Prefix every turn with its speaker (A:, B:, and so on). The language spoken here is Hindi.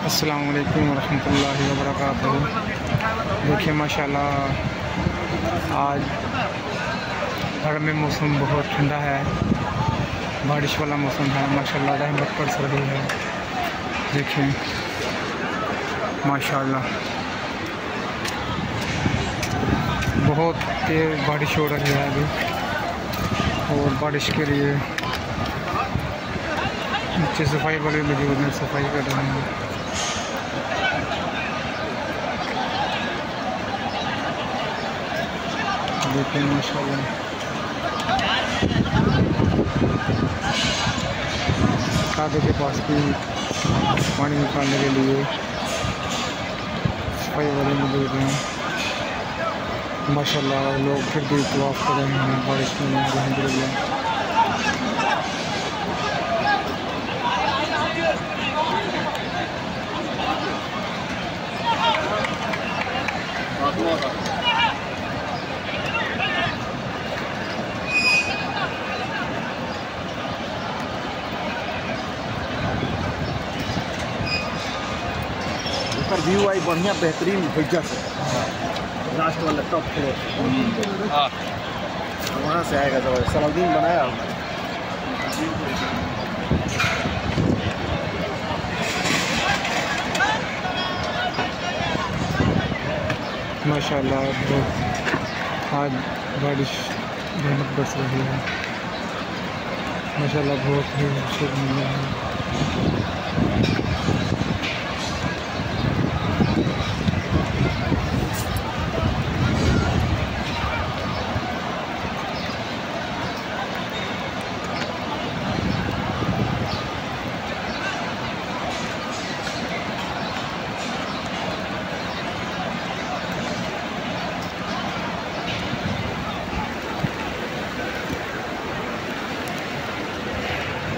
A: अस्सलामु अलैकुम वरहमतुल्लाहि वबरकातुहू। देखिए माशाल्लाह आज घर में मौसम बहुत ठंडा है, बारिश वाला मौसम है। माशाल्लाह रहमत बरस रही है। देखिए माशाल्लाह बहुत तेज़ बारिश हो रही है अभी, और बारिश के लिए नीचे सफाई वाले मौजूद हैं, सफाई कर रहे हैं। देखिए माशाल्लाह कादे के पास भी पानी निकालने के लिए सफाई वाले मौजूद हैं। माशाल्लाह लोग फिर भी तवाफ कर रहे हैं बारिश में अल्हम्दुलिल्लाह।
B: व्यू आई बढ़िया बेहतरीन भैया से लास्ट वाला टॉप फ्लोर वहाँ से आएगा जब सलाउद्दीन बनाया
A: माशाल्लाह आज बारिश रहमत बरस रही है। माशाल्लाह बहुत ही खूबसूरत है।